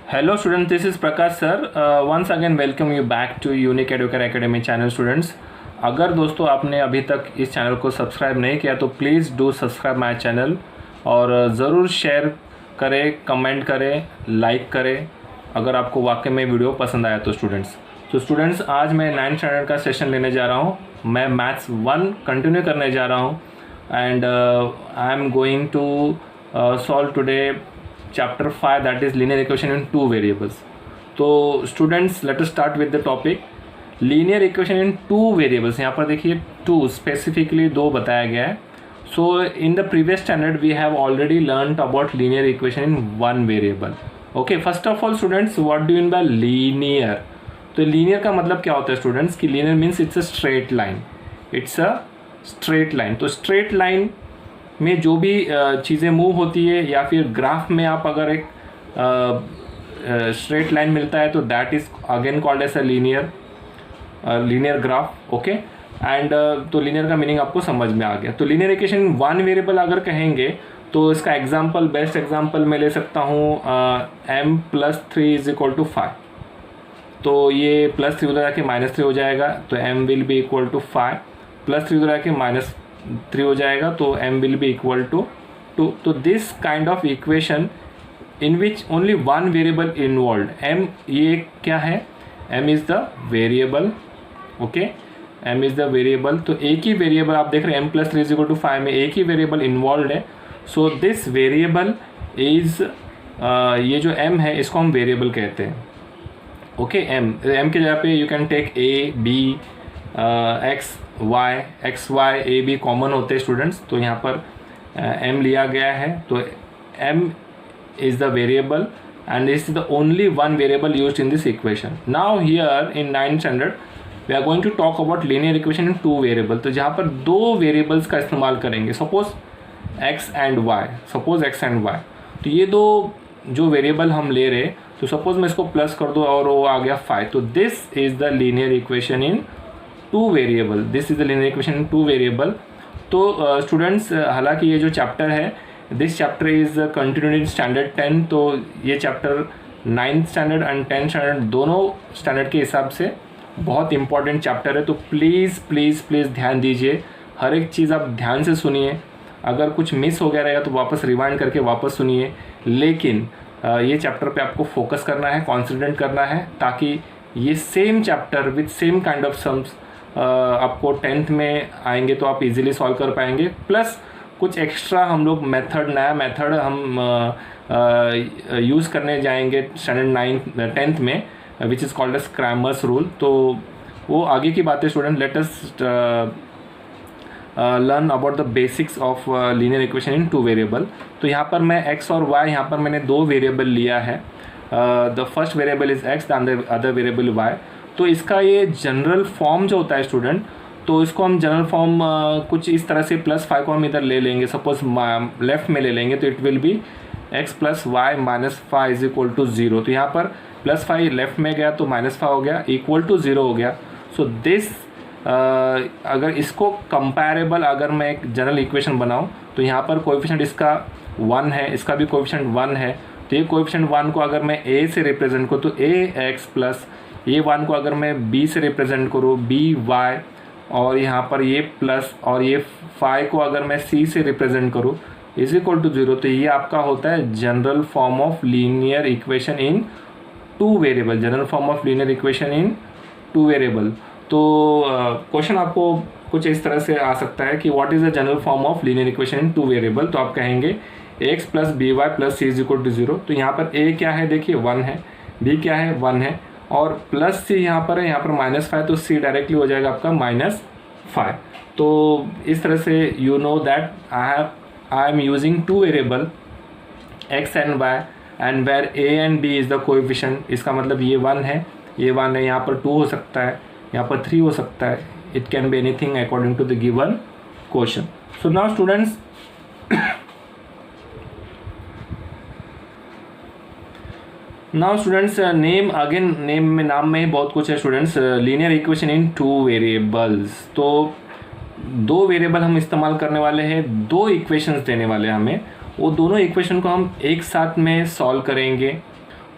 Hello students, this is Prakash sir. Once again welcome you back to Unique Educator Academy channel students. अगर दोस्तों आपने अभी तक इस चैनल को सब्सक्राइब नहीं किया तो please do subscribe my channel और ज़रूर शेयर करें, कमेंट करें, लाइक करें अगर आपको वाकई में वीडियो पसंद आया तो स्टूडेंट्स आज मैं 9th स्टैंडर्ड का सेशन लेने जा रहा हूँ। मैं मैथ्स 1 कंटिन्यू करने जा रहा हूँ and I am going to solve today chapter 5 that is linear equation in two variables. तो students let us start with the topic linear equation in two variables. यहाँ पर देखिए two specifically दो बताया गया है. So in the previous standard we have already learned about linear equation in one variable. Okay, first of all students what do you mean by linear? तो linear का मतलब क्या होता है students कि linear means it's a straight line. It's a straight line. तो straight line में जो भी चीज़ें मूव होती है या फिर ग्राफ में आप अगर एक स्ट्रेट लाइन मिलता है तो that is again called as a linear graph. Okay and तो लीनियर का मीनिंग आपको समझ में आ गया. तो लीनियर इक्वेशन वन वेरिएबल अगर कहेंगे तो इसका एग्जांपल बेस्ट एग्जांपल मैं ले सकता हूँ m+3 = 5. तो ये +3 उधर आके -3 हो जाएगा तो m will be equal to 5. +3 उधर आके -3 हो जाएगा तो m will be equal to 2. तो this kind of equation in which only one variable involved. m ये क्या है? m is the variable. okay, m is the variable. तो एक ही वेरिएबल आप देख रहे हैं m+3 = 5 में एक ही वेरिएबल इन्वॉल्व है. सो दिस वेरिएबल इज ये जो m है इसको हम वेरिएबल कहते हैं. ओके m के जगह पे you can take a b x y a b common होते हैं स्टूडेंट्स. तो यहाँ पर m लिया गया है तो m is the variable and this is the only one variable used in this equation. Now here in 9th standard we are going to talk about linear equation in two variable. तो जहाँ पर दो variables का इस्तेमाल करेंगे suppose x and y. तो ये दो जो वेरिएबल हम ले रहे तो सपोज मैं इसको प्लस कर दूँ और वो आ गया 5. तो this is the linear equation in two variable. This is the linear equation in two variable. तो स्टूडेंट्स हालांकि ये जो चैप्टर है this chapter is continued in standard 10. तो ये chapter 9th standard and 10th standard दोनों स्टैंडर्ड के हिसाब से बहुत इंपॉर्टेंट चैप्टर है. तो प्लीज़ प्लीज़ प्लीज़ ध्यान दीजिए, हर एक चीज़ आप ध्यान से सुनिए. अगर कुछ मिस हो गया रहेगा तो वापस रिवाइंड करके वापस सुनिए. लेकिन ये चैप्टर पे आपको फोकस करना है, कॉन्सेंट्रेट करना है ताकि ये same chapter with same kind of sums आपको 10th में आएंगे तो आप इजीली सॉल्व कर पाएंगे. प्लस कुछ एक्स्ट्रा हम लोग नया मेथड हम यूज़ करने जाएंगे स्टैंडर्ड 10th में which is called as Cramer's rule. तो वो आगे की बात है student. Let us learn about the basics of linear equation in two variable. तो यहाँ पर मैं x और y यहाँ पर मैंने दो वेरिएबल लिया है. The first variable is x and the other variable y. तो इसका ये जनरल फॉर्म जो होता है स्टूडेंट तो इसको हम जनरल फॉर्म कुछ इस तरह से +5 को हम इधर ले लेंगे. सपोज लेफ्ट में ले लेंगे तो it will be x + y - 5 = 0. तो यहाँ पर +5 लेफ्ट में गया तो -5 हो गया इक्वल टू 0 हो गया. सो दिस अगर इसको कंपैरेबल अगर मैं एक जनरल इक्वेशन बनाऊँ तो यहाँ पर कोएफिशिएंट इसका 1 है, इसका भी कोएफिशिएंट 1 है. तो ये कोएफिशिएंट 1 को अगर मैं a से रिप्रेजेंट करूँ तो ax प्लस ये 1 को अगर मैं b से रिप्रेजेंट करूँ by और यहाँ पर ये प्लस और ये 5 को अगर मैं c से रिप्रेजेंट करूँ = 0. तो ये आपका होता है general form of linear equation in two variable. General form of linear equation in two variable. तो क्वेश्चन आपको कुछ इस तरह से आ सकता है कि what is the general form of linear equation in two variable. तो आप कहेंगे x + by + c = 0. तो यहाँ पर a क्या है देखिए 1 है, b क्या है 1 है और प्लस c यहाँ पर है, यहाँ पर -5 तो c डायरेक्टली हो जाएगा आपका -5. तो इस तरह से you know that I am using two variable x and y and where a and b is the coefficient. इसका मतलब ये 1 है, ये 1 है, यहाँ पर 2 हो सकता है, यहाँ पर 3 हो सकता है. It can be anything according to the given question. So now students name again नाम में ही बहुत कुछ है students. Linear equation in two variables. तो दो वेरिएबल हम इस्तेमाल करने वाले हैं, दो इक्वेशंस देने वाले हैं हमें. वो दोनों इक्वेशन को हम एक साथ में सॉल्व करेंगे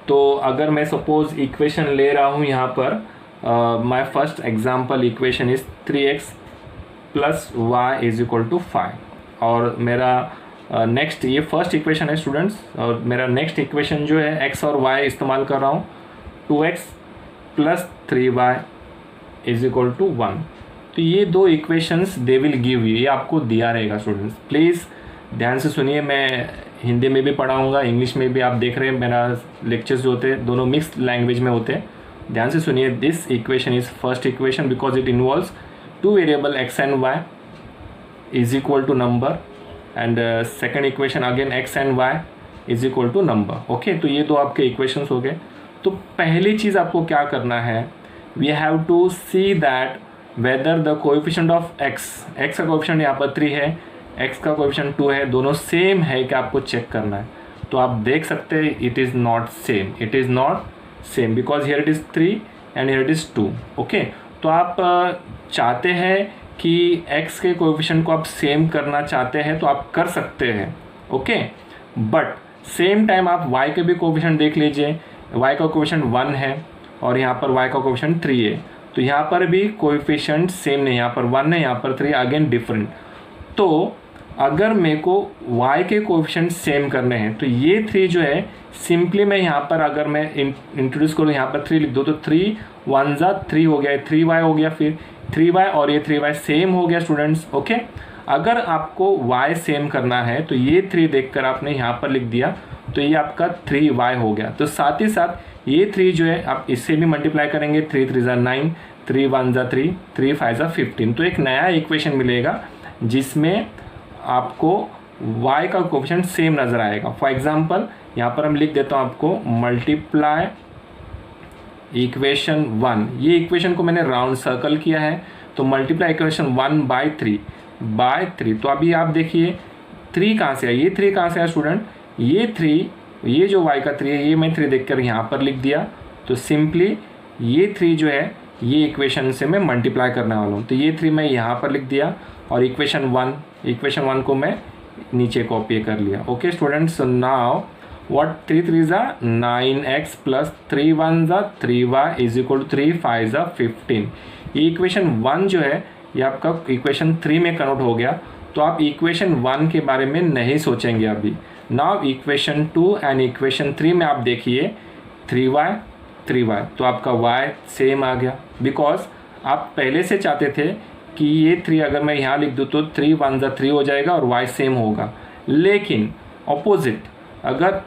तो अगर मैं सपोज इक्वेशन ले रहा हूँ यहाँ पर, my first example equation is 3x plus y is equal to 5, और मेरा नेक्स्ट ये फर्स्ट इक्वेशन है स्टूडेंट्स, और मेरा नेक्स्ट इक्वेशन जो है x और y इस्तेमाल कर रहा हूँ, 2x plus 3y is equal to 1। तो ये दो equations they will give you, ये आपको दिया रहेगा स्टूडेंट्स। प्लीज़ ध्यान से सुनिए, मैं हिंदी में भी पढ़ाऊँगा, इंग्लिश में भी। आप देख रहे हैं मेरा लेक्चर्स जो होते हैं दोनों मिक्स लैंग्वेज में होते हैं। ध्यान से सुनिए, this equation is first equation because it involves two variable x and y is equal to number, and second equation again x and y is equal to number. Okay, तो ये दो आपके इक्वेशंस हो गए। तो पहली चीज़ आपको क्या करना है, we have to see that whether the coefficient of x का कोएफिशिएंट यहाँ पर 3 है, x का कोएफिशिएंट 2 है, दोनों सेम है कि आपको चेक करना है। तो आप देख सकते हैं it is not same, it is not same because here it is 3 and here it is 2। Okay, तो आप चाहते हैं कि x के कोएफिशिएंट को आप सेम करना चाहते हैं तो आप कर सकते हैं। ओके, बट सेम टाइम आप y के भी कोएफिशिएंट देख लीजिए, y का कोएफिशिएंट 1 है और यहाँ पर y का कोएफिशिएंट 3 है, तो यहाँ पर भी कोएफिशिएंट सेम नहीं, यहाँ पर 1 है, यहाँ पर 3, अगेन डिफरेंट। तो अगर मेरे को y के कोएफिशिएंट सेम करने हैं तो ये 3 जो है सिंपली मैं यहाँ पर अगर मैं इंट्रोड्यूस करूँ, यहाँ पर 3 लिख दो, तो 3 1 जा 3 हो गया, 3y हो गया, फिर 3y और ये 3y सेम हो गया स्टूडेंट्स। ओके, अगर आपको y सेम करना है तो ये 3 देखकर आपने यहाँ पर लिख दिया, तो ये आपका 3y हो गया। तो साथ ही साथ ये 3 जो है आप इससे भी मल्टीप्लाई करेंगे, 3 3 जा 9, 3 1 जा 3, 3 5 जा 15। तो एक नया इक्वेशन मिलेगा जिसमें आपको y का कोएफिशिएंट सेम नज़र आएगा। फॉर एग्जांपल यहाँ पर हम लिख देता हूँ आपको मल्टीप्लाई इक्वेशन 1, ये इक्वेशन को मैंने राउंड सर्कल किया है, तो मल्टीप्लाई इक्वेशन 1 बाई 3। तो अभी आप देखिए 3 कहाँ से है, ये 3 कहाँ से है स्टूडेंट, ये 3, ये जो y का 3 है ये मैं 3 देखकर यहाँ पर लिख दिया। तो सिंपली ये 3 जो है ये इक्वेशन से मैं मल्टीप्लाई करने वाला हूँ, तो ये 3 मैं यहाँ पर लिख दिया और इक्वेशन 1 को मैं नीचे कॉपी कर लिया। Okay students, so now what 3 3 जा 9x प्लस 3 1 जा 3y इज इक्वल टू 3 5 जा 15। ये इक्वेशन 1 जो है ये आपका इक्वेशन 3 में कन्वर्ट हो गया। तो आप इक्वेशन 1 के बारे में नहीं सोचेंगे अभी। नाउ इक्वेशन 2 एंड इक्वेशन 3 में आप देखिए 3y, तो आपका y सेम आ गया, बिकॉज आप पहले से चाहते थे कि ये 3 अगर मैं यहाँ लिख दूँ तो 3 1 जा 3 हो जाएगा और y सेम होगा। लेकिन ऑपोजिट, अगर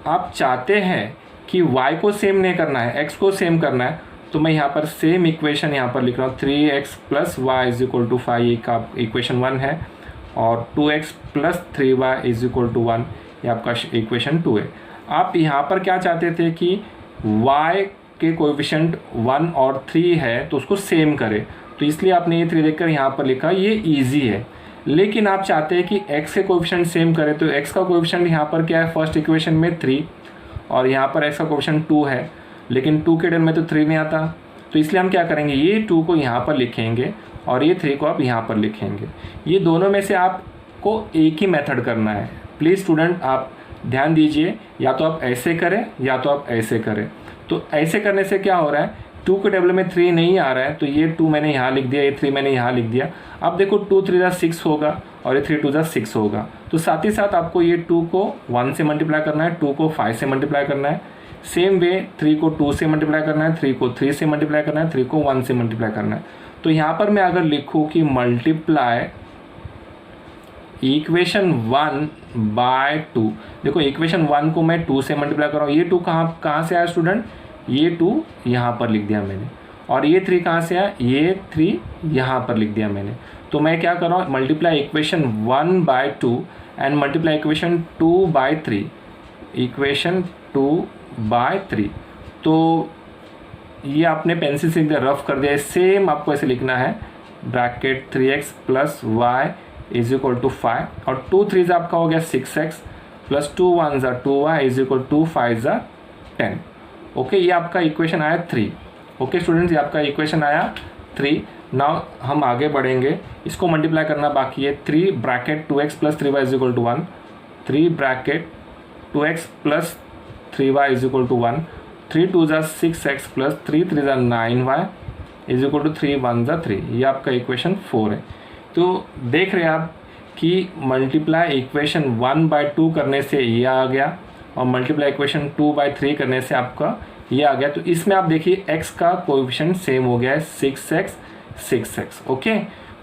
आप चाहते हैं कि y को सेम नहीं करना है, x को सेम करना है, तो मैं यहाँ पर सेम इक्वेशन यहाँ पर लिख रहा हूँ, 3x plus y is equal to 5 का इक्वेशन 1 है, और 2x plus 3y is equal to 1 ये आपका इक्वेशन 2 है। आप यहाँ पर क्या चाहते थे कि y के कोएफिशिएंट 1 और 3 है तो उसको सेम करे, तो इसलिए आपने ये 3 देखकर यहाँ पर लिखा, ये इजी है। लेकिन आप चाहते हैं कि x के कोएफिशिएंट सेम करे, तो x का कोएफिशिएंट यहाँ पर क्या है, फर्स्ट इक्वेशन में 3 और यहाँ पर x का कोएफिशिएंट 2 है, लेकिन 2 के टर्म में तो 3 नहीं आता, तो इसलिए हम क्या करेंगे, ये 2 को यहाँ पर लिखेंगे और ये 3 को आप यहाँ पर लिखेंगे। ये दोनों में से आपको एक ही मेथड करना है। प्लीज़ स्टूडेंट आप ध्यान दीजिए, या तो आप ऐसे करें या तो आप ऐसे करें। तो ऐसे करने से क्या हो रहा है, 2 के टेबल में 3 नहीं आ रहा है, तो ये 2 मैंने यहाँ लिख दिया, ये 3 मैंने यहाँ लिख दिया। अब देखो 2 3 जा 6 होगा और ये 3 2 जा 6 होगा। तो साथ ही साथ आपको ये 2 को 1 से मल्टीप्लाई करना है, 2 को 5 से मल्टीप्लाई करना है। सेम वे 3 को 2 से मल्टीप्लाई करना है, 3 को 3 से मल्टीप्लाई करना है, 3 को 1 से मल्टीप्लाई करना है। तो यहाँ पर मैं अगर लिखूँ कि मल्टीप्लाई इक्वेशन 1 बाय 2, देखो इक्वेशन 1 को मैं 2 से मल्टीप्लाई कर रहा हूँ, ये 2 कहाँ से आया स्टूडेंट, ये 2 यहाँ पर लिख दिया मैंने, और ये 3 कहाँ से आया, ये 3 यहाँ पर लिख दिया मैंने। तो मैं क्या कर रहा हूँ, multiply equation 1 by 2 and multiply equation 2 by 3, equation 2 by 3। तो ये आपने पेंसिल से रफ कर दिया है, सेम आपको ऐसे लिखना है, bracket 3x plus y is equal to 5 और 2 3 आपका हो गया 6x प्लस 2 1 जा 2y इज इक्वल टू 5 जा 10। ओके, ये आपका इक्वेशन आया 3। ओके स्टूडेंट्स, ये आपका इक्वेशन आया 3। नाउ हम आगे बढ़ेंगे, इसको मल्टीप्लाई करना बाकी है। 3 bracket 2x plus 3y is equal to 1, 3 bracket 2x plus 3y is equal to 1, 3 2 ज़ा 6x प्लस 3 3 ज़ा 9y इज इक्वल टू 3 1 ज़ा 3। ये आपका इक्वेशन 4 है। तो देख रहे हैं आप कि मल्टीप्लाई इक्वेशन 1/2 करने से ये आ गया और मल्टीप्लाई इक्वेशन 2/3 करने से आपका ये आ गया। तो इसमें आप देखिए x का कोएफिशिएंट सेम हो गया है 6x। ओके,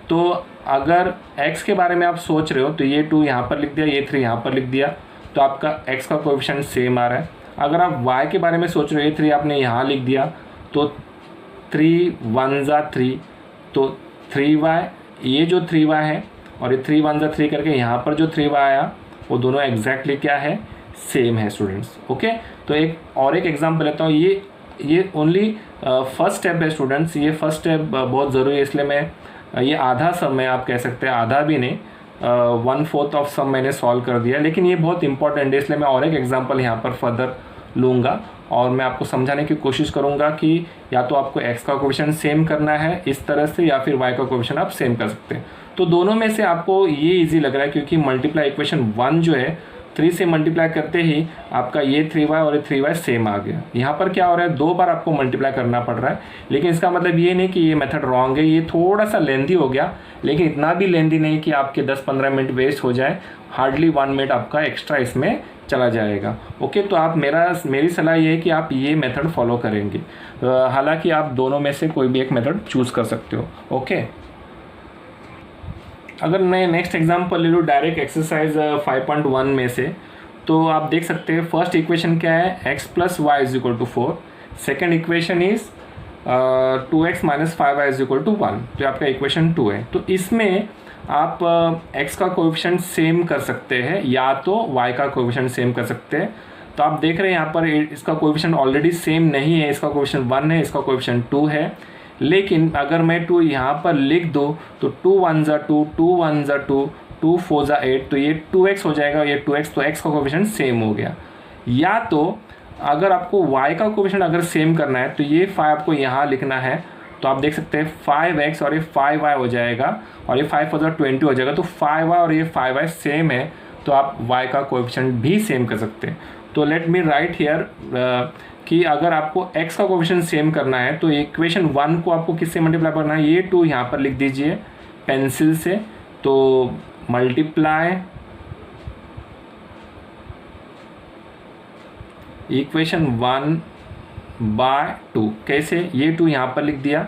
तो अगर x के बारे में आप सोच रहे हो तो ये 2 यहाँ पर लिख दिया, ये 3 यहाँ पर लिख दिया, तो आपका x का कोएफिशिएंट सेम आ रहा है। अगर आप y के बारे में सोच रहे हो, ये 3 आपने यहाँ लिख दिया, तो 3 1 ज़ा 3, तो 3y, ये जो 3y है और ये 3 1 ज़ा 3 करके यहाँ पर जो 3y आया वो दोनों एग्जैक्टली क्या है, सेम है स्टूडेंट्स। ओके, तो एक एग्जाम्पल लेता हूँ। ये ओनली फर्स्ट स्टेप है स्टूडेंट्स। ये फर्स्ट स्टेप बहुत ज़रूरी है, इसलिए मैं ये आधा सम है, आप कह सकते हैं, आधा भी नहीं, 1/4 ऑफ सम मैंने सॉल्व कर दिया, लेकिन ये बहुत इंपॉर्टेंट है, इसलिए मैं और एक एग्जाम्पल यहाँ पर फर्दर लूँगा और मैं आपको समझाने की कोशिश करूँगा कि या तो आपको x का कोएफिशिएंट सेम करना है इस तरह से, या फिर y का कोएफिशिएंट आप सेम कर सकते हैं। तो दोनों में से आपको ये इजी लग रहा है, क्योंकि मल्टीप्लाई इक्वेशन 1 जो है 3 से मल्टीप्लाई करते ही आपका ये 3y और ये 3y सेम आ गया। यहाँ पर क्या हो रहा है, 2 बार आपको मल्टीप्लाई करना पड़ रहा है, लेकिन इसका मतलब ये नहीं कि ये मेथड रॉन्ग है। ये थोड़ा सा लेंदी हो गया, लेकिन इतना भी लेंदी नहीं कि आपके 10-15 मिनट वेस्ट हो जाए। हार्डली 1 मिनट आपका एक्स्ट्रा इसमें चला जाएगा। ओके, तो आप मेरी सलाह ये है कि आप ये मेथड फॉलो करेंगे। हालांकि आप दोनों में से कोई भी एक मेथड चूज़ कर सकते हो। ओके, अगर मैं नेक्स्ट एग्जांपल ले लूँ डायरेक्ट एक्सरसाइज 5.1 में से, तो आप देख सकते हैं फर्स्ट इक्वेशन क्या है, x plus y is equal to 4। Second equation is 2x minus 5y is equal to 1। तो आपका इक्वेशन 2 है। तो इसमें आप x का कोएफिशिएंट सेम कर सकते हैं या तो y का कोएफिशिएंट सेम कर सकते हैं। तो आप देख रहे हैं यहाँ पर इसका कोएफिशिएंट ऑलरेडी सेम नहीं है, इसका कोएफिशिएंट 1 है, इसका कोएफिशिएंट 2 है। लेकिन अगर मैं 2 यहाँ पर लिख दूँ तो 2 1 ज़ा 2, 2 1 ज़ा 2, 2 4 ज़ा 8, तो ये 2x हो जाएगा, ये 2x, तो x का कोएफिशिएंट सेम हो गया। या तो अगर आपको y का कोएफिशिएंट अगर सेम करना है तो ये 5 आपको यहाँ लिखना है, तो आप देख सकते हैं 5x और ये 5y हो जाएगा और ये 5 4 ज़ा 20 हो जाएगा। तो 5y और ये 5y सेम है, तो आप y का कोएफिशिएंट भी सेम कर सकते हैं। तो लेट मी राइट हियर कि अगर आपको x का कोएफिशिएंट सेम करना है तो इक्वेशन 1 को आपको किससे मल्टीप्लाई करना है, ये 2 यहाँ पर लिख दीजिए पेंसिल से। तो मल्टीप्लाई इक्वेशन 1/2, कैसे, ये 2 यहाँ पर लिख दिया,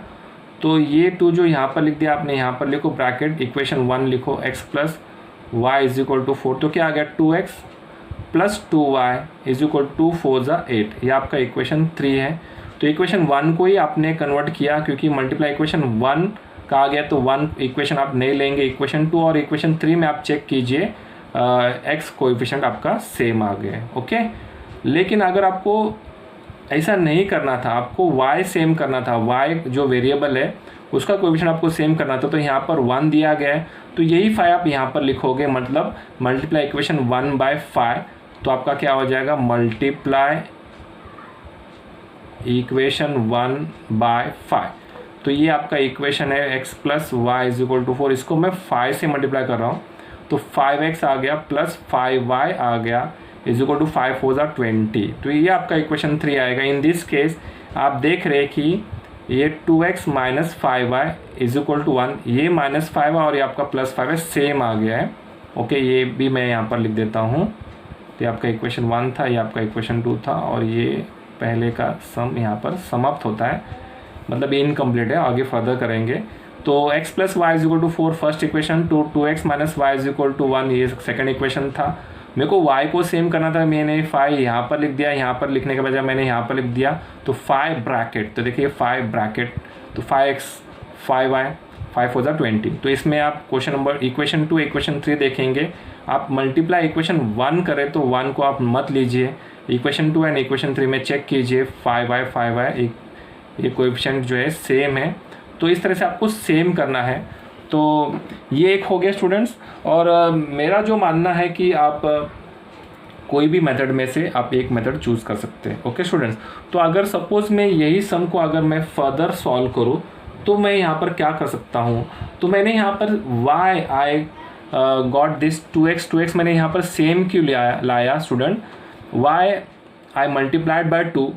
तो ये 2 जो यहाँ पर लिख दिया आपने, यहाँ पर लिखो ब्रैकेट इक्वेशन 1 लिखो, x plus y is equal to 4। तो क्या आ गया, 2x plus 2y is equal to 4 ज़ा 8। ये आपका इक्वेशन 3 है। तो इक्वेशन 1 को ही आपने कन्वर्ट किया, क्योंकि मल्टीप्लाई इक्वेशन 1 का आ गया, तो 1 इक्वेशन आप नहीं लेंगे। इक्वेशन 2 और इक्वेशन 3 में आप चेक कीजिए x कोएफिशिएंट आपका सेम आ गया। ओके, लेकिन अगर आपको ऐसा नहीं करना था, आपको y सेम करना था, y जो वेरिएबल है उसका कोएफिशिएंट आपको सेम करना था, तो यहाँ पर 1 दिया गया है, तो यही 5 आप यहाँ पर लिखोगे, मतलब मल्टीप्लाई इक्वेशन 1/5। तो आपका क्या हो जाएगा, मल्टीप्लाई इक्वेशन 1/5। तो ये आपका इक्वेशन है x plus y is equal to 4। इसको मैं 5 से मल्टीप्लाई कर रहा हूँ, तो 5x आ गया प्लस 5y आ गया इज इक्वल टू 5 4 ज़ा 20। तो ये आपका इक्वेशन 3 आएगा। इन दिस केस आप देख रहे हैं कि ये 2x minus 5y is equal to 1, ये माइनस 5y और ये आपका प्लस 5y सेम आ गया है। ओके, ये भी मैं यहाँ पर लिख देता हूँ। तो ये आपका इक्वेशन 1 था, ये आपका इक्वेशन 2 था, और ये पहले का सम यहाँ पर समाप्त होता है, मतलब ये इनकम्प्लीट है, आगे फर्दर करेंगे। तो x plus y is equal to 4 first equation, 2x minus y is equal to 1 ये सेकेंड इक्वेशन था। मेरे को y को सेम करना था, मैंने 5 यहाँ पर लिख दिया, यहाँ पर लिखने के बजाय मैंने यहाँ पर लिख दिया, तो 5 ब्रैकेट, तो देखिए 5 ब्रैकेट, तो 5x 5y 5 4 ज़ा 20। तो इसमें आप क्वेश्चन नंबर इक्वेशन 2 इक्वेशन 3 देखेंगे, आप मल्टीप्लाई इक्वेशन 1 करें तो 1 को आप मत लीजिए, इक्वेशन 2 एंड इक्वेशन 3 में चेक कीजिए 5y ये कोएफिशिएंट जो है सेम है। तो इस तरह से आपको सेम करना है। तो ये एक हो गया स्टूडेंट्स। और मेरा जो मानना है कि आप कोई भी मेथड में से आप एक मेथड चूज़ कर सकते हैं। ओके स्टूडेंट्स, तो अगर सपोज़ मैं यही सम को अगर मैं फर्दर सॉल्व करूँ तो मैं यहाँ पर क्या कर सकता हूँ, तो मैंने यहाँ पर y गॉट दिस 2x मैंने यहाँ पर सेम क्यों लाया student, y I multiplied by 2,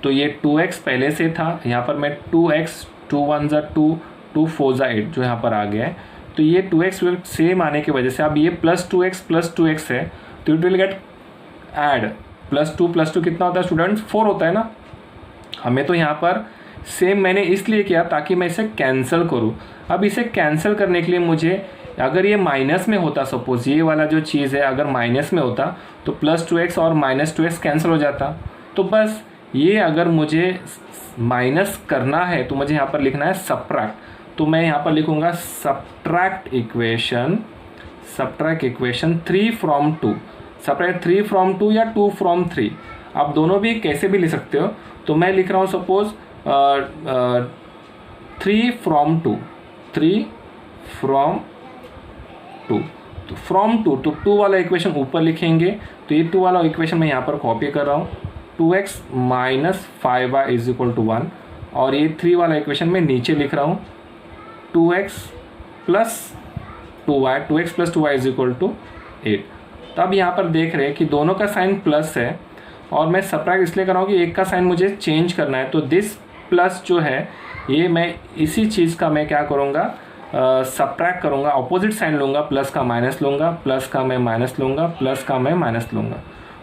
तो ये 2x पहले से था, यहाँ पर मैं 2x 2 1 ज़ा 2 2 4 ज़ा 8 जो यहाँ पर आ गया है। तो ये 2x सेम आने की वजह से अब ये +2x है, तो इट विल गेट ऐड +2 कितना होता है स्टूडेंट्स 4 होता है ना। हमें तो यहाँ पर सेम मैंने इसलिए किया ताकि मैं इसे कैंसिल करूँ। अब इसे कैंसिल करने के लिए मुझे, अगर ये माइनस में होता, सपोज ये वाला जो चीज़ है अगर माइनस में होता तो +2x और -2x कैंसिल हो जाता। तो बस ये अगर मुझे माइनस करना है तो मुझे यहाँ पर लिखना है सबट्रैक्ट, तो मैं यहाँ पर लिखूँगा subtract equation 3 from 2, subtract 3 from 2 या 2 from 3, आप दोनों भी कैसे भी लिख सकते हो। तो मैं लिख रहा हूँ सपोज 3 from 2, 3 from 2, तो फ्रॉम 2, तो 2 वाला इक्वेशन ऊपर लिखेंगे, तो ये 2 वाला इक्वेशन मैं यहाँ पर कॉपी कर रहा हूँ, 2x - 5y = 1, और ये 3 वाला इक्वेशन मैं नीचे लिख रहा हूँ 2x + 2y = 8। तो अब यहाँ पर देख रहे हैं कि दोनों का साइन प्लस है, और मैं सबट्रैक्ट इसलिए कर रहा हूँ कि एक का साइन मुझे चेंज करना है। तो दिस प्लस जो है ये मैं इसी चीज़ का मैं क्या करूँगा, सबट्रैक्ट करूँगा, अपोजिट साइन लूँगा, प्लस का माइनस लूँगा, प्लस का मैं माइनस लूँगा, प्लस का मैं माइनस लूँगा।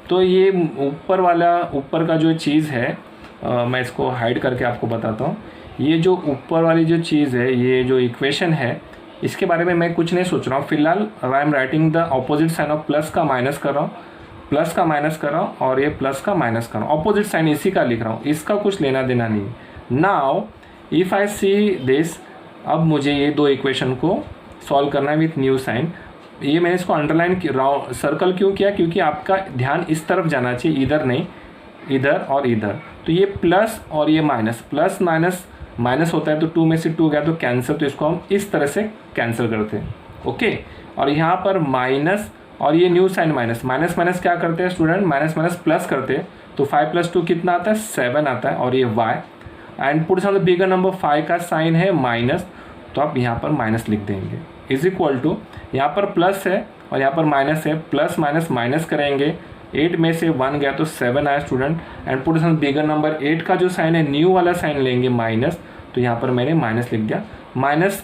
तो ये ऊपर का जो चीज़ है मैं इसको हाइड करके आपको बताता हूँ। ये जो ऊपर वाली जो चीज़ है, ये जो इक्वेशन है, इसके बारे में मैं कुछ नहीं सोच रहा हूँ फिलहाल। I am writing the opposite sign of plus का माइनस कर रहा हूँ, प्लस का माइनस कर रहा हूँ, और ये प्लस का माइनस कर रहा हूँ, अपोजिट साइन इसी का लिख रहा हूँ, इसका कुछ लेना देना नहीं है। Now if I see this, अब मुझे ये दो इक्वेशन को सॉल्व करना है विथ न्यू साइन। ये मैंने इसको अंडरलाइन सर्कल क्यों किया, क्योंकि आपका ध्यान इस तरफ जाना चाहिए, इधर नहीं, इधर और इधर। तो ये प्लस और ये माइनस, प्लस माइनस माइनस होता है, तो 2 में से 2 गया तो कैंसिल, तो इसको हम इस तरह से कैंसिल करते हैं। ओके, और यहाँ पर माइनस और ये new sign minus, minus minus क्या करते हैं स्टूडेंट, माइनस माइनस प्लस करते हैं, तो 5 + 2 कितना आता है, 7 आता है, और ये y and puts on the bigger number 5 का साइन है माइनस, तो आप यहाँ पर माइनस लिख देंगे, इज इक्वल टू यहाँ पर प्लस है और यहाँ पर माइनस है, प्लस माइनस माइनस करेंगे, 8 में से 1 गया तो 7 आया student, and puts on bigger number 8 का जो साइन है न्यू वाला साइन लेंगे माइनस, तो यहाँ पर मैंने माइनस लिख दिया, माइनस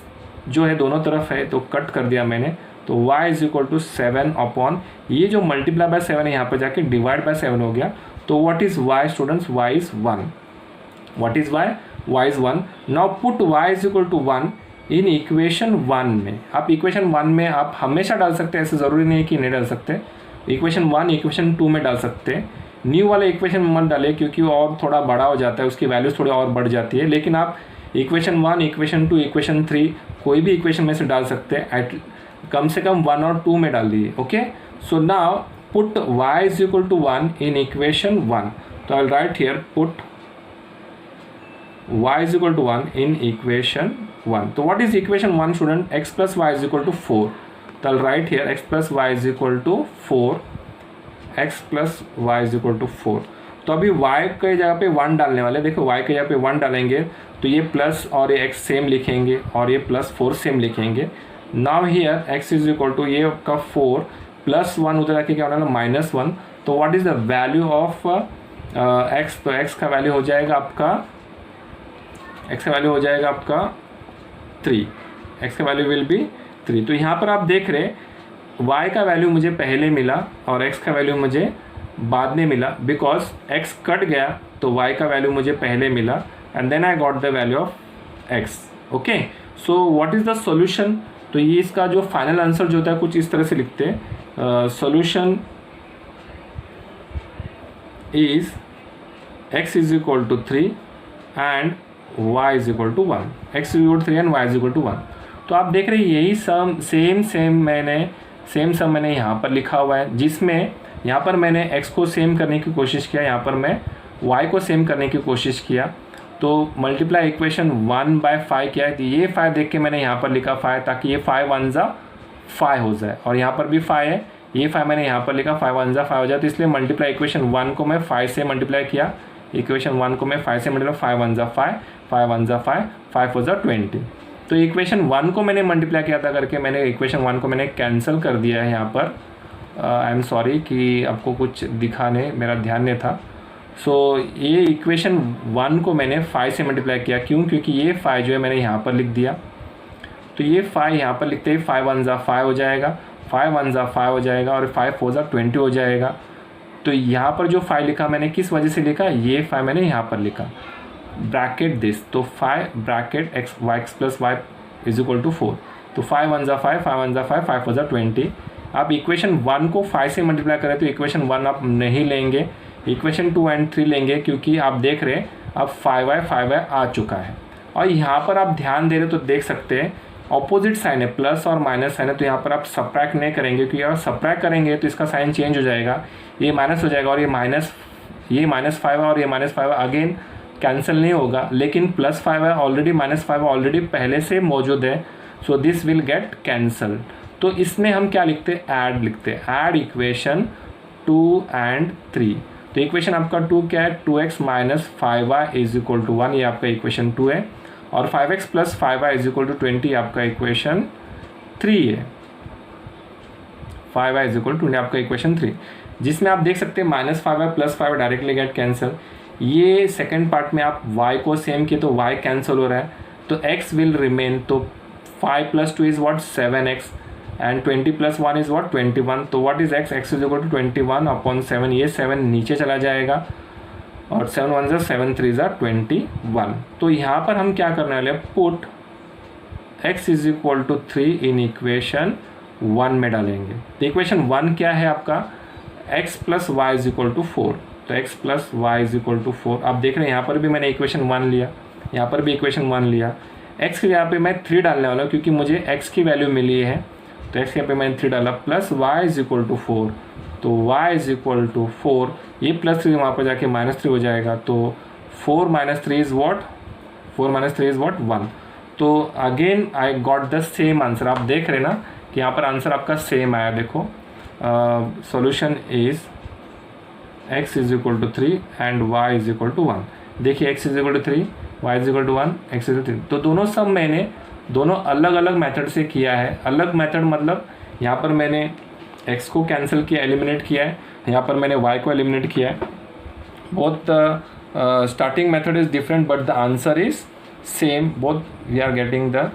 जो है दोनों तरफ है तो कट कर दिया मैंने, तो y = 7 अपॉन ये जो मल्टीप्लाई बाय 7 है यहाँ पर जाके डिवाइड बाय 7 हो गया। तो what is y students, y is 1। What is y is 1। Now put y = 1 in equation 1 में। आप इक्वेशन 1 में आप हमेशा डाल सकते हैं, ऐसे ज़रूरी नहीं कि नहीं डाल सकते, इक्वेशन 1 इक्वेशन 2 में डाल सकते हैं। न्यू वाले इक्वेशन में मत डालें क्योंकि वो और थोड़ा बड़ा हो जाता है, उसकी वैल्यूज़ थोड़ी और बढ़ जाती है, लेकिन आप इक्वेशन 1 इक्वेशन 2 इक्वेशन 3 कोई भी इक्वेशन में से डाल सकते हैं, कम से कम 1 और 2 में डाल दीजिए। ओके, सो नाउ पुट y = 1 इन इक्वेशन 1। तो I will write here put y = 1 in equation 1। तो what is equation 1 student, x + y = 4। तो I will write here x + y = 4, x + y = 4। तो अभी y के जगह पे 1 डालने वाले, देखो y के जगह पे 1 डालेंगे तो ये प्लस और ये x सेम लिखेंगे और ये +4 सेम लिखेंगे। नाउ हियर x = ये आपका 4 + 1 उधर आके क्या होना है -1। तो what is the value of x, तो x का वैल्यू हो जाएगा आपका, x का वैल्यू हो जाएगा आपका 3, x का वैल्यू विल बी 3। तो यहाँ पर आप देख रहे y का वैल्यू मुझे पहले मिला और x का वैल्यू मुझे बाद में मिला, बिकॉज x कट गया तो y का वैल्यू मुझे पहले मिला and then I got the value of x। Okay, so what is the solution. तो ये इसका जो फाइनल आंसर जो होता है कुछ इस तरह से लिखते हैं, solution is x = 3 and y = 1, x = 3 and y = 1। तो आप देख रहे हैं यही सेम सम मैंने यहाँ पर लिखा हुआ है, जिसमें यहाँ पर मैंने x को सेम करने की कोशिश किया, यहाँ पर मैं y को सेम करने की कोशिश किया। तो मल्टीप्लाई इक्वेशन 1/5 किया है, तो ये 5 देख के मैंने यहाँ पर लिखा 5 ताकि ये 5 1 ज़ा 5 हो जाए, और यहाँ पर भी 5 है, ये 5 मैंने यहाँ पर लिखा 5 1 ज़ा 5 हो जाए। तो इसलिए मल्टीप्लाई इक्वेशन 1 को मैं 5 से मल्टीप्लाई किया, इक्वेशन 1 को मैं 5 से मल्टीप्लाई, 5 1 ज़ा 5, 5 1 ज़ा 5, 5 4 ज़ा 20। तो इक्वेशन 1 को मैंने मल्टीप्लाई किया था करके मैंने इक्वेशन 1 को मैंने कैंसिल कर दिया है यहाँ पर। आई एम सॉरी कि आपको कुछ दिखाने मेरा ध्यान नहीं था। सो ये इक्वेशन 1 को मैंने 5 से मल्टीप्लाई किया, क्यों? क्योंकि ये 5 जो है मैंने यहाँ पर लिख दिया, तो ये 5 यहाँ पर लिखते ही 5 1 ज़ा 5 हो जाएगा, 5 1 ज़ा 5 हो जाएगा और 5 4 ज़ा 20 हो जाएगा। तो यहाँ पर जो 5 लिखा मैंने किस वजह से लिखा, ये 5 मैंने यहाँ पर लिखा, ब्रैकेट दिस, तो 5 bracket x y x plus y is equal to 4। तो 5 1 ज़ा 5, 5 1 ज़ा 5, 5 4 ज़ा 20। आप इक्वेशन 1 को 5 से मल्टीप्लाई करें तो इक्वेशन 1 आप नहीं लेंगे, इक्वेशन 2 एंड 3 लेंगे, क्योंकि आप देख रहे हैं अब 5y आ चुका है। और यहाँ पर आप ध्यान दे रहे तो देख सकते हैं ऑपोजिट साइन है, प्लस और माइनस साइन है, तो यहाँ पर आप सब्ट्रैक्ट नहीं करेंगे, क्योंकि अगर सब्ट्रैक्ट करेंगे तो इसका साइन चेंज हो जाएगा, ये माइनस हो जाएगा और ये -5 है और ये -5 अगेन कैंसिल नहीं होगा, लेकिन +5 है ऑलरेडी, -5 ऑलरेडी पहले से मौजूद है, so this will get cancel. तो इसमें हम क्या लिखते हैं, ऐड लिखते हैं, ऐड इक्वेशन 2 एंड 3। तो इक्वेशन आपका 2 क्या है, 2x - 5y is equal to 1, ये आपका इक्वेशन 2 है, और 5x + 5y is equal to 20 आपका इक्वेशन 3 है। 5y इज इक्वल टू 20 आपका इक्वेशन 3, जिसमें आप देख सकते हैं -5y + 5y directly get cancel. ये सेकेंड पार्ट में आप y को सेम किए तो y कैंसिल हो रहा है, तो x विल रिमेन, तो 5 + 2 is what 7x and 20 + 1 is what 21। तो what is x, x is equal to 21/7, ये 7 नीचे चला जाएगा और 7 1 ज़ा 7 3 ज़ा 21। तो यहाँ पर हम क्या करने वाले हैं, put x is equal to 3 in equation 1 में डालेंगे। तो इक्वेशन 1 क्या है आपका, x + y is equal to 4, तो x + y is equal to 4। आप देख रहे हैं यहाँ पर भी मैंने इक्वेशन 1 लिया, यहाँ पर भी इक्वेशन 1 लिया, x के यहाँ पे मैं 3 डालने वाला हूँ क्योंकि मुझे x की वैल्यू मिली है, तो x के यहाँ पे मैंने 3 डाला, plus y is equal to 4, तो y इज इक्वल टू 4, ये +3 वहाँ पर जाके -3 हो जाएगा, तो 4 - 3 इज व्हाट 1। तो again I got the same answer. आप देख रहे हैं ना कि यहाँ पर आंसर आपका सेम आया, देखो solution is x is equal to 3 and y is equal to 1। देखिए x is equal to 3, y is equal to 1, x is equal to 3। तो दोनों सब मैंने दोनों अलग अलग मेथड से किया है। अलग मेथड मतलब यहाँ पर मैंने x को कैंसिल किया, एलिमिनेट किया है, यहाँ पर मैंने y को एलिमिनेट किया है। Both starting method is different but the answer is same, both we are getting the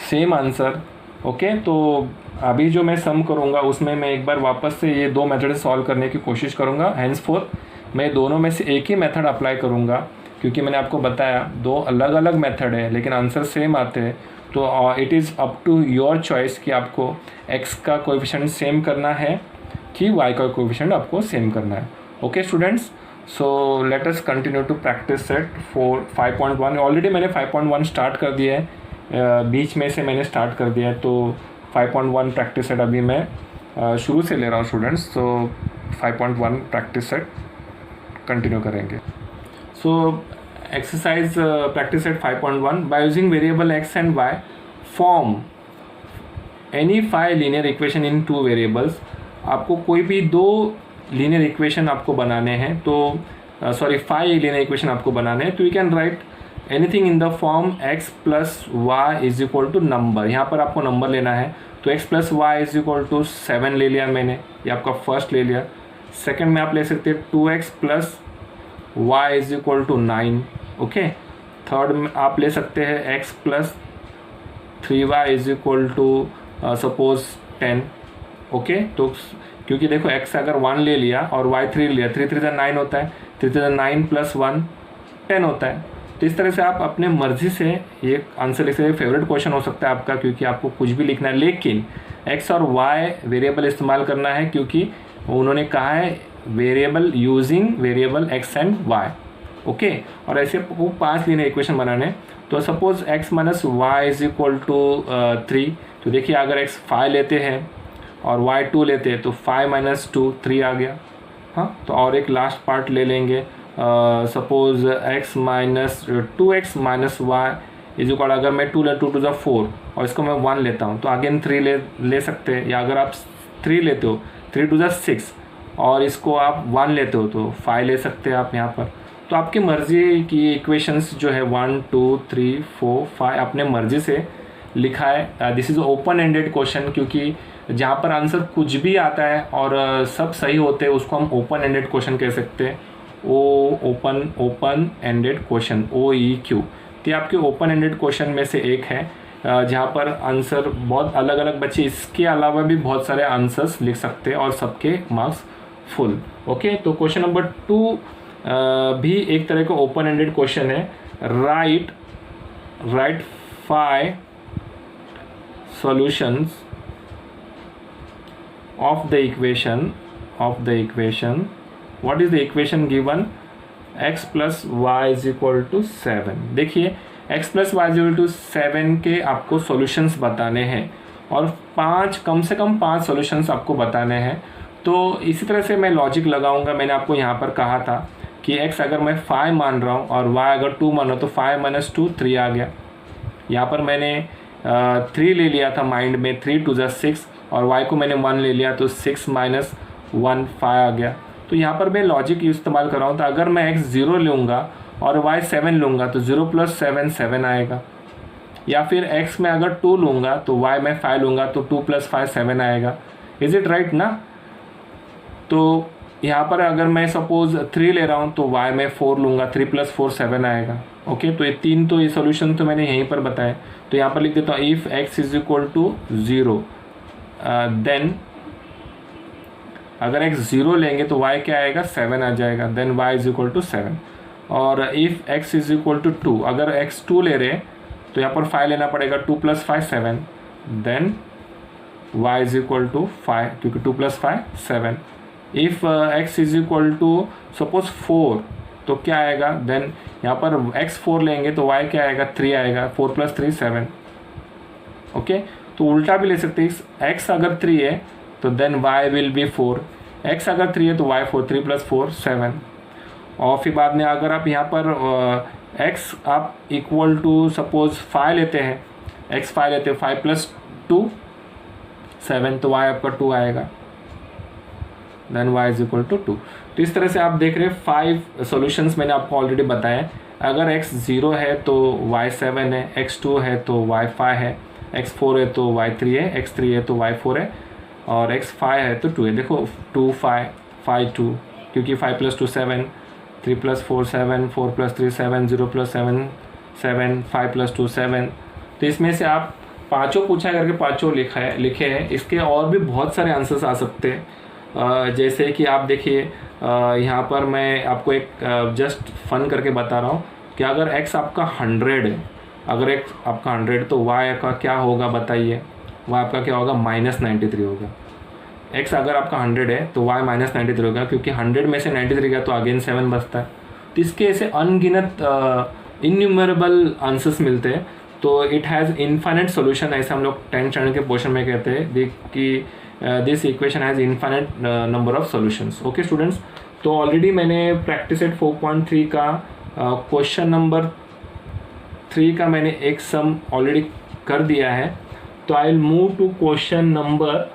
same answer. Okay, तो अभी जो मैं सम करूँगा उसमें मैं एक बार वापस से ये 2 मेथड सॉल्व करने की कोशिश करूँगा। हैंसफोर्थ मैं दोनों में से एक ही मेथड अप्लाई करूँगा, क्योंकि मैंने आपको बताया 2 अलग अलग मेथड है लेकिन आंसर सेम आते हैं। तो it is up to your choice कि आपको x का कोएफिशिएंट सेम करना है कि y का कोएफिशिएंट आपको सेम करना है। Okay students, so let us continue to practice set 5.1। Already मैंने 5.1 स्टार्ट कर दिया है, बीच में से मैंने स्टार्ट कर दिया है, तो 5.1 प्रैक्टिस सेट अभी मैं शुरू से ले रहा हूँ स्टूडेंट्स। तो 5.1 प्रैक्टिस सेट कंटिन्यू करेंगे। So exercise practice set 5.1, by using variable x and y form any 5 linear equation in 2 variables. आपको कोई भी 2 लीनियर इक्वेशन आपको बनाने हैं, तो 5 लीनियर इक्वेशन आपको बनाने हैं, तो you can write anything in the form x + y is equal to number. यहाँ पर आपको नंबर लेना है, तो x + y is equal to 7 ले लिया मैंने, ये आपका फर्स्ट ले लिया। सेकंड में आप ले सकते हैं 2x + y is equal to 9। Okay, third में आप ले सकते हैं x + 3y is equal to suppose 10। Okay, तो क्योंकि देखो x अगर 1 ले लिया और y 3 लिया, 3 3 9 होता है, 3 9 + 1 10 होता है। तो इस तरह से आप अपने मर्जी से ये आंसर लिख सकते हैं। फेवरेट क्वेश्चन हो सकता है आपका, क्योंकि आपको कुछ भी लिखना है, लेकिन x और y वेरिएबल इस्तेमाल करना है, क्योंकि उन्होंने कहा है variable using variable x and y। Okay, और ऐसे वो 5 लीनियर इक्वेशन बनाने। तो suppose x - y is equal to 3। तो देखिए अगर x 5 लेते हैं और y 2 लेते हैं तो 5 - 2 3 आ गया। हाँ, तो और एक लास्ट पार्ट ले लेंगे, suppose x - 2x - y is equal, अगर मैं 2 ले 2 2 4 और इसको मैं 1 लेता हूँ तो अगेन 3 ले सकते हैं, या अगर आप 3 लेते हो 3 2 6 और इसको आप 1 लेते हो तो 5 ले सकते हैं आप यहाँ पर। तो आपकी मर्ज़ी की इक्वेशंस जो है 1 2 3 4 5 अपने मर्ज़ी से लिखा है। This is open ended question, क्योंकि जहाँ पर आंसर कुछ भी आता है और सब सही होते हैं उसको हम ओपन एंडेड क्वेश्चन कह सकते हैं। Open ended question OEQ। तो ये आपके ओपन एंडेड क्वेश्चन में से एक है जहाँ पर आंसर बहुत अलग अलग बच्चे इसके अलावा भी बहुत सारे आंसर्स लिख सकते हैं और सबके मार्क्स फुल। ओके, तो क्वेश्चन नंबर 2 भी एक तरह का ओपन एंडेड क्वेश्चन है। Right 5 solutions of the equation what is the equation given x plus y is equal to 7। देखिए x plus y is equal to 7 के आपको सॉल्यूशंस बताने हैं और कम से कम 5 सॉल्यूशंस आपको बताने हैं। तो इसी तरह से मैं लॉजिक लगाऊंगा। मैंने आपको यहाँ पर कहा था कि x अगर मैं 5 मान रहा हूँ और y अगर 2 मान रहा हूँ तो 5 - 2 3 आ गया। यहाँ पर मैंने 3 ले लिया था माइंड में, 3 × 2 = 6 और y को मैंने 1 ले लिया तो 6 - 1 5 आ गया। तो यहाँ पर मैं लॉजिक इस्तेमाल कर रहा हूँ। तो अगर मैं x 0 लूँगा और y 7 लूँगा तो 0 + 7 7 आएगा। या फिर x में अगर 2 लूँगा तो y में 5 लूँगा तो 2 + 5 7 आएगा। इज़ इट राइट ना? तो यहाँ पर अगर मैं सपोज़ 3 ले रहा हूँ तो y में 4 लूँगा, 3 + 4 7 आएगा। ओके, तो ये सॉल्यूशन तो मैंने यहीं पर बताया। तो यहाँ पर लिख देता हूँ इफ़ x = 0 देन अगर x 0 लेंगे तो y क्या आएगा 7 आ जाएगा। Then y = 7। और इफ़ x = 2 अगर x 2 ले रहे तो यहाँ पर 5 लेना पड़ेगा, 2 + 5 7 देन y = 5 क्योंकि 2 + 5 7। इफ़ x = सपोज 4 तो क्या आएगा, देन यहाँ पर x 4 लेंगे तो y क्या आएगा 3 आएगा, 4 + 3 7। ओके, तो उल्टा भी ले सकते हैं। x अगर 3 है तो then y will be 4, x अगर 3 है तो y 4, 3 + 4 7। और फिर बाद में अगर आप यहाँ पर x आप इक्वल टू सपोज 5 लेते हैं, x 5 लेते हैं, 5 + 2 7 तो y आपका 2 आएगा। Then y = 2। तो इस तरह से आप देख रहे हैं 5 सॉल्यूशंस मैंने आपको ऑलरेडी बताया। अगर x 0 है तो y 7 है, x 2 है तो y 5 है, x 4 है तो y 3 है, x 3 है तो y 4 है और x 5 है तो 2 है। देखो 2 5 5 2 क्योंकि 5 + 2 7, 3 + 4 7, 4 + 3 7, 0 + 7 7, 5 + 2 7। तो इसमें से आप पाँचों पूछा करके पाँचों लिखे हैं। इसके और भी बहुत सारे आंसर्स आ सकते हैं। जैसे कि आप देखिए यहाँ पर मैं आपको एक जस्ट फन करके बता रहा हूँ कि अगर x आपका 100 है, अगर x आपका 100 तो y का क्या होगा बताइए। y आपका क्या होगा -93 होगा। x अगर आपका 100 है तो y -93 होगा क्योंकि 100 में से 93 गया तो अगेन 7 बचता है। तो इसके ऐसे अनगिनत इन्यूमरेबल आंसर्स मिलते हैं। तो इट हैज़ इनफाइनाइट सॉल्यूशन, ऐसे हम लोग 10th स्टैंडर्ड के पोर्शन में कहते हैं कि this equation has infinite number of solutions. Okay students, तो ऑलरेडी मैंने प्रैक्टिस एट 4.3 का क्वेश्चन नंबर 3 का मैंने एक सम ऑलरेडी कर दिया है। तो I will move to question number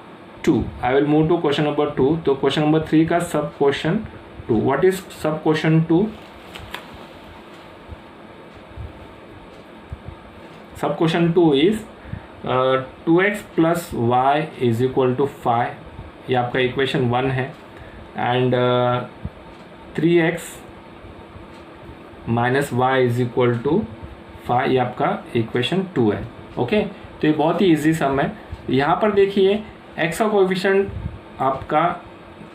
2। तो क्वेश्चन नंबर 3 का sub question 2। What is sub question 2? Sub question 2 is 2x + y = 5, ये आपका इक्वेशन 1 है। एंड 3x - y = 5, ये आपका इक्वेशन 2 है। ओके, तो ये बहुत ही इजी सम है। यहाँ पर देखिए x का कोएफिशिएंट आपका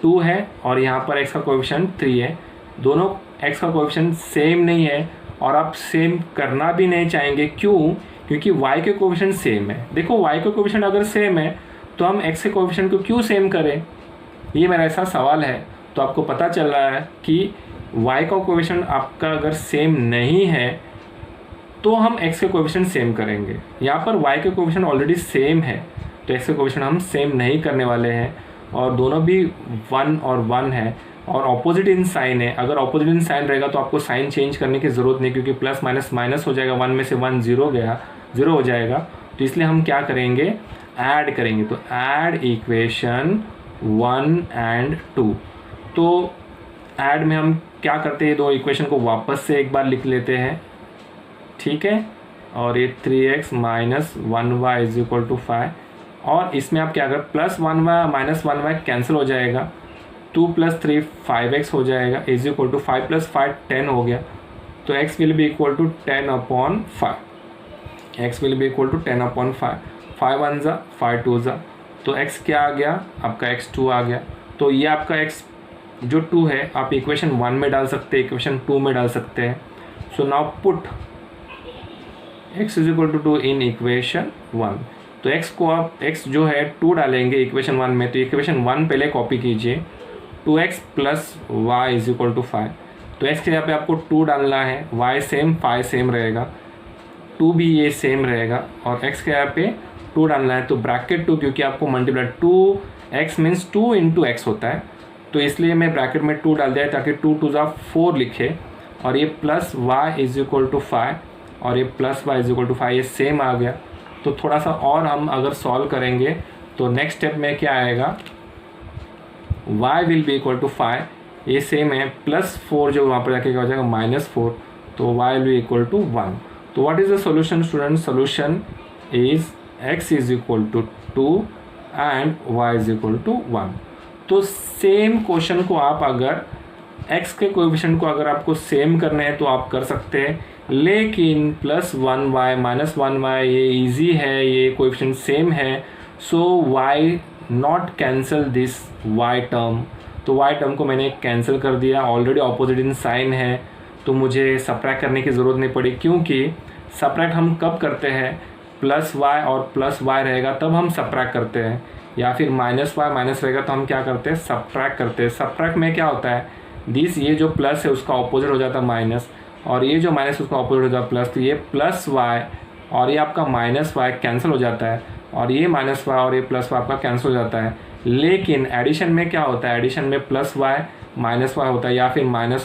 2 है और यहाँ पर x का कोएफिशिएंट 3 है। दोनों x का कोएफिशिएंट सेम नहीं है और आप सेम करना भी नहीं चाहेंगे। क्यों? क्योंकि y के कोएफिशिएंट सेम है। देखो y के कोएफिशिएंट अगर सेम है तो हम x के कोएफिशिएंट को क्यों सेम करें, ये मेरा ऐसा सवाल है। तो आपको पता चल रहा है कि y का कोएफिशिएंट आपका अगर सेम नहीं है तो हम x के कोएफिशिएंट सेम करेंगे। यहाँ पर y के कोएफिशिएंट ऑलरेडी सेम है तो x के कोएफिशिएंट हम सेम नहीं करने वाले हैं और दोनों भी 1 और 1 है और ऑपोजिट इन साइन है। अगर ऑपोजिट इन साइन रहेगा तो आपको साइन चेंज करने की ज़रूरत नहीं क्योंकि प्लस माइनस माइनस हो जाएगा, 1 में से 1 0 गया, 0 हो जाएगा। तो इसलिए हम क्या करेंगे, ऐड करेंगे। तो ऐड इक्वेशन 1 and 2। तो ऐड में हम क्या करते हैं, दो इक्वेशन को वापस से एक बार लिख लेते हैं, ठीक है। और ये 3x - 1y = 5 और इसमें आप क्या कर, +1y - 1y कैंसिल हो जाएगा 2 + 3 5x हो जाएगा इज इक्वल टू 5 + 5 10 हो गया, तो x will be equal to 10/5, x will be equal to 10/5, 5 1 ज़ा 5 2 ज़ा, तो x क्या आ गया आपका x2 आ गया। तो ये आपका x जो 2 है आप इक्वेशन 1 में डाल सकते हैं, इक्वेशन 2 में डाल सकते हैं। So now put x is equal to 2 in equation 1। तो x को आप x जो है 2 डालेंगे इक्वेशन 1 में, तो इक्वेशन 1 पहले कॉपी कीजिए, 2x + y is equal to 5। तो x के यहाँ पे आपको 2 डालना है, y सेम 5 सेम रहेगा, 2 भी ये सेम रहेगा, और x के यहाँ पे 2 डालना है, तो ब्रैकेट 2 क्योंकि आपको मल्टीप्लाई 2x मीन्स 2 × x होता है, तो इसलिए मैं ब्रैकेट में 2 डाल दिया ताकि 2 2 ज़ा 4 लिखे, और ये plus y is equal to 5 और ये plus y is equal to 5 ये सेम आ गया। तो थोड़ा सा और हम अगर सॉल्व करेंगे तो नेक्स्ट स्टेप में क्या आएगा, y will be equal to 5 ये सेम है, +4 जो वहाँ पर जाके क्या हो जाएगा -4, तो y will be equal to 1। तो what is the solution student, solution is x is equal to 2 and y is equal to 1। तो सेम क्वेश्चन को आप अगर x के कोएफिशिएंट को अगर आपको सेम करने हैं तो आप कर सकते हैं, लेकिन +1y -1y ये इजी है, ये कोएफिशिएंट सेम है, सो y not cancel this y term. तो y टर्म को मैंने कैंसिल कर दिया, ऑलरेडी ऑपोजिट इन साइन है, तो मुझे सबट्रैक्ट करने की ज़रूरत नहीं पड़ी, क्योंकि सबट्रैक्ट हम कब करते हैं, +y और +y रहेगा तब हम सबट्रैक्ट करते हैं, या फिर -y माइनस रहेगा तो हम क्या करते हैं, सबट्रैक्ट करते हैं। सबट्रैक्ट में क्या होता है, दिस ये जो प्लस है उसका ऑपोजिट हो जाता है माइनस, और ये जो माइनस उसका ऑपोजिट हो जाता है प्लस, तो ये +y और ये आपका -y कैंसिल हो जाता है, और ये -y और ये +y आपका कैंसिल हो जाता है। लेकिन एडिशन में क्या होता है, एडिशन में +y -y होता है, या फिर -y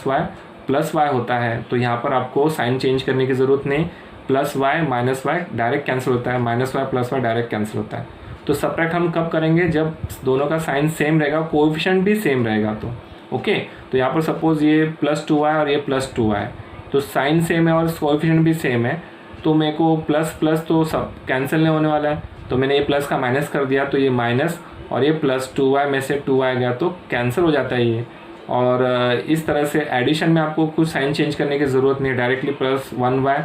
+y होता है, तो यहाँ पर आपको साइन चेंज करने की ज़रूरत नहीं, +y -y डायरेक्ट कैंसिल होता है, -y +y डायरेक्ट कैंसिल होता है। तो सबट्रैक्ट हम कब करेंगे, जब दोनों का साइन सेम रहेगा, कोएफिशिएंट भी सेम रहेगा, तो ओके। तो यहाँ पर सपोज ये +2y और ये +2y, तो साइन सेम है और कोएफिशिएंट भी सेम है, तो मेरे को प्लस प्लस तो सब कैंसिल नहीं होने वाला है, तो मैंने ये प्लस का माइनस कर दिया, तो ये माइनस और ये +2y में से 2y गया तो कैंसिल हो जाता है ये। और इस तरह से एडिशन में आपको कुछ साइन चेंज करने की ज़रूरत नहीं है, डायरेक्टली +1y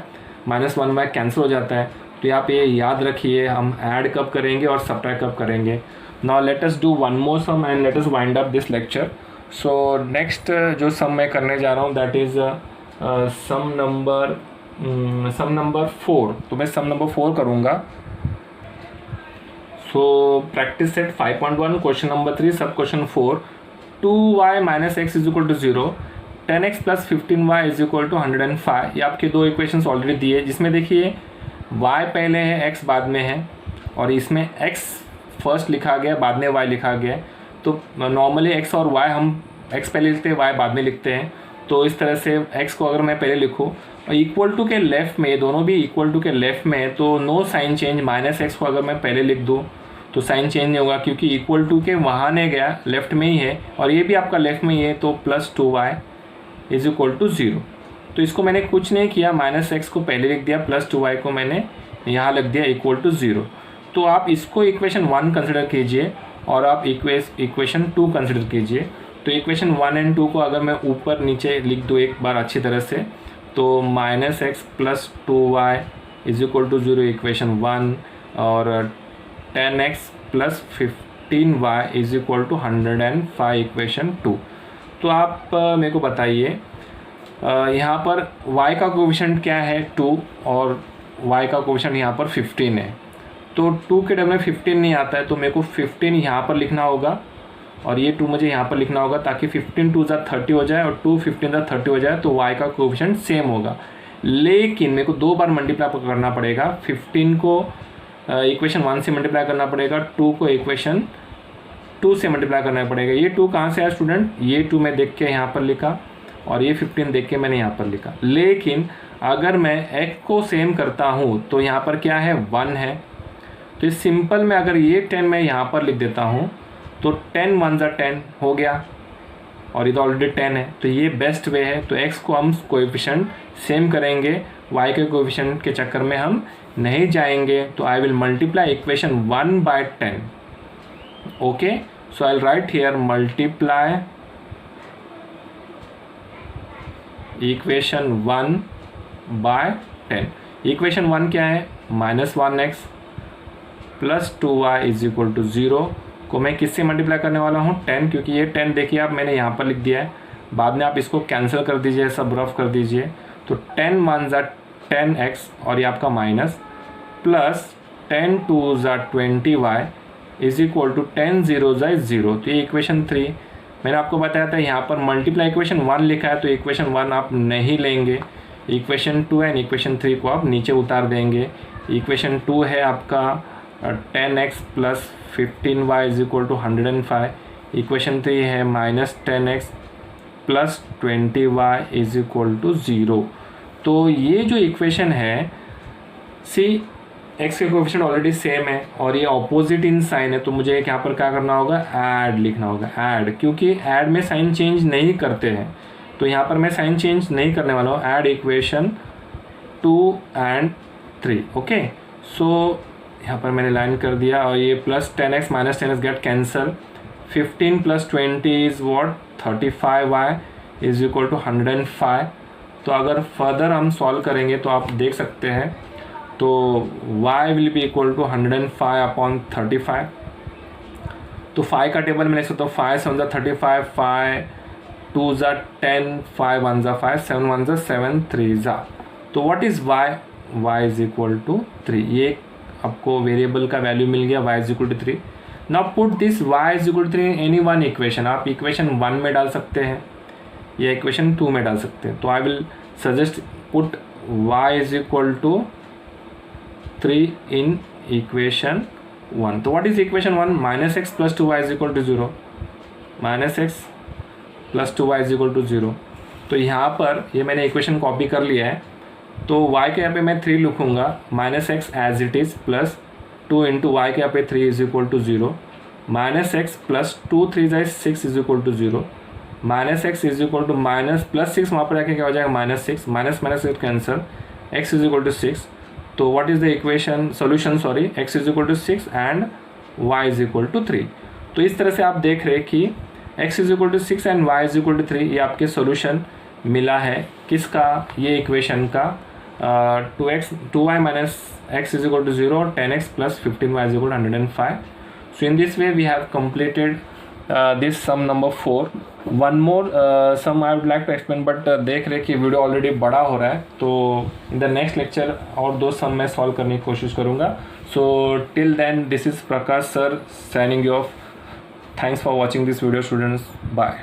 -1y कैंसिल हो जाता है। तो आप ये याद रखिए, हम ऐड कब करेंगे और सबट्रैक्ट कब करेंगे। Now let us do one more sum and let us wind up this lecture. So next जो सम मैं करने जा रहा हूँ दैट इज़ सम नंबर 4। तो मैं सम नंबर 4 करूँगा। So practice set 5.1 question number 3 sub question 4, 2y - x is equal to 0, 10x + 15y is equal to 105। ये आपके दो इक्वेशंस ऑलरेडी दिए, जिसमें देखिए y पहले है x बाद में है, और इसमें x फर्स्ट लिखा गया बाद में y लिखा गया। तो नॉर्मली x और y हम x पहले लिखते हैं y बाद में लिखते हैं, तो इस तरह से x को अगर मैं पहले लिखूँ और इक्वल टू के लेफ़्ट में, दोनों भी इक्वल टू के लेफ़्ट में है, तो नो साइन चेंज, -x को अगर मैं पहले लिख दूँ तो साइन चेंज नहीं होगा, क्योंकि इक्वल टू के वहाँ नहीं गया, लेफ़्ट में ही है, और ये भी आपका लेफ़्ट में ही है, तो +2y इज इक्वल टू 0। तो इसको मैंने कुछ नहीं किया, -x को पहले लिख दिया, +2y को मैंने यहाँ लिख दिया इक्वल टू 0। तो आप इसको इक्वेशन 1 कंसिडर कीजिए और आप इक्वेशन 2 कंसिडर कीजिए। तो इक्वेशन 1 एंड 2 को अगर मैं ऊपर नीचे लिख दूँ एक बार अच्छी तरह से, तो -x + 2y is equal to 0 equation 1, और 10x + 15y is equal to 105 equation 2। तो आप मेरे को बताइए यहाँ पर y का कोएफिशिएंट क्या है 2, और y का कोएफिशिएंट यहाँ पर 15 है। तो 2 के डबल में 15 नहीं आता है, तो मेरे को 15 यहाँ पर लिखना होगा, और ये 2 मुझे यहाँ पर लिखना होगा, ताकि 15 2 ज़ा 30 हो जाए और 2 15 ज़ा 30 हो जाए, तो y का कोएफिशिएंट सेम होगा। लेकिन मेरे को 2 बार मल्टीप्लाई करना पड़ेगा, 15 को इक्वेशन 1 से मल्टीप्लाई करना पड़ेगा, 2 को इक्वेशन 2 से मल्टीप्लाई करना पड़ेगा। ये 2 कहाँ से आया स्टूडेंट, ये 2 मैं देख के यहाँ पर लिखा, और ये 15 देख के मैंने यहाँ पर लिखा। लेकिन अगर मैं x को सेम करता हूँ तो यहाँ पर क्या है 1 है, तो इस सिंपल में अगर ये 10 मैं यहाँ पर लिख देता हूँ तो 10 1 ज़ा 10 हो गया, और ये तो ऑलरेडी 10 है, तो ये बेस्ट वे है। तो x को हम कोएफिशिएंट सेम करेंगे, y के कोएफिशिएंट के चक्कर में हम नहीं जाएंगे। तो I will multiply equation 1 by 10। Okay, so I will write here multiply equation 1/10। Equation 1 क्या है, -1x plus 2y is equal to 0 को मैं किससे मल्टीप्लाई करने वाला हूँ, 10, क्योंकि ये 10 देखिए आप मैंने यहाँ पर लिख दिया है, बाद में आप इसको कैंसिल कर दीजिए, सब रफ कर दीजिए। तो 10 1 ज़ा 10x और ये आपका माइनस प्लस 10 2 ज़ा 20y इज इक्वल टू 10 0 ज़ा 0। तो ये इक्वेशन 3 मैंने आपको बताया था, यहाँ पर मल्टीप्लाई इक्वेशन 1 लिखा है तो इक्वेशन 1 आप नहीं लेंगे, इक्वेशन 2 एंड इक्वेशन 3 को आप नीचे उतार देंगे। इक्वेशन 2 है आपका 10x plus 15y is equal to 105। Equation 3 है -10x plus 20y is equal to 0। तो ये जो इक्वेशन है, सी x के कोएफिशिएंट ऑलरेडी सेम है और ये ऑपोजिट इन साइन है, तो मुझे यहाँ पर क्या करना होगा, ऐड लिखना होगा, ऐड, क्योंकि ऐड में साइन चेंज नहीं करते हैं, तो यहाँ पर मैं साइन चेंज नहीं करने वाला हूँ। Add equation 2 and 3। Okay, so यहाँ पर मैंने लाइन कर दिया और ये plus 10x minus 10x get cancel. 15 plus 20 is what, 35y is equal to 105। तो अगर फर्दर हम सॉल्व करेंगे तो आप देख सकते हैं, तो y will be equal to 105 upon 35। तो 5 का टेबल मैंने सकता हूँ, 5 7 ज़ा 35, 5 2 ज़ा 10, 5 1 ज़ा 5, 7 1 ज़ा 7, 3 ज़ा। तो what is y, y is equal to 3। ये आपको वेरिएबल का वैल्यू मिल गया, y is equal to 3। Now put this y is equal to 3 in any one equation. आप इक्वेशन 1 में डाल सकते हैं या इक्वेशन 2 में डाल सकते हैं। तो I will suggest put y is equal to 3 in equation 1। तो what is equation 1, -x plus 2y is equal to 0, -x plus 2y is equal to 0। तो यहाँ पर ये मैंने इक्वेशन कॉपी कर लिया है, तो y के यहाँ पे मैं 3 लिखूँगा, -x as it is plus 2 into y के यहाँ पे 3 is equal to 0, -x plus 2 3 ज़ा 6 is equal to 0, -x is equal to minus plus 6, वहाँ पर आके क्या हो जाएगा, -6, minus minus cancel, x is equal to 6। तो what is the equation solution, sorry, x is equal to 6 and y is equal to 3। तो इस तरह से आप देख रहे हैं कि x is equal to 6 and y is equal to 3, ये आपके सोल्यूशन मिला है किसका, ये इक्वेशन का, 2y minus x is equal to 0 और 10x plus 15y is equal to 105। So in this way we have completed this sum number 4. One more sum I would like to explain, but देख रहे कि video already बड़ा हो रहा है, तो in the next lecture और 2 सम मैं सॉल्व करने की कोशिश करूँगा। So till then this is Prakash sir signing you off. Thanks for watching this video students, bye.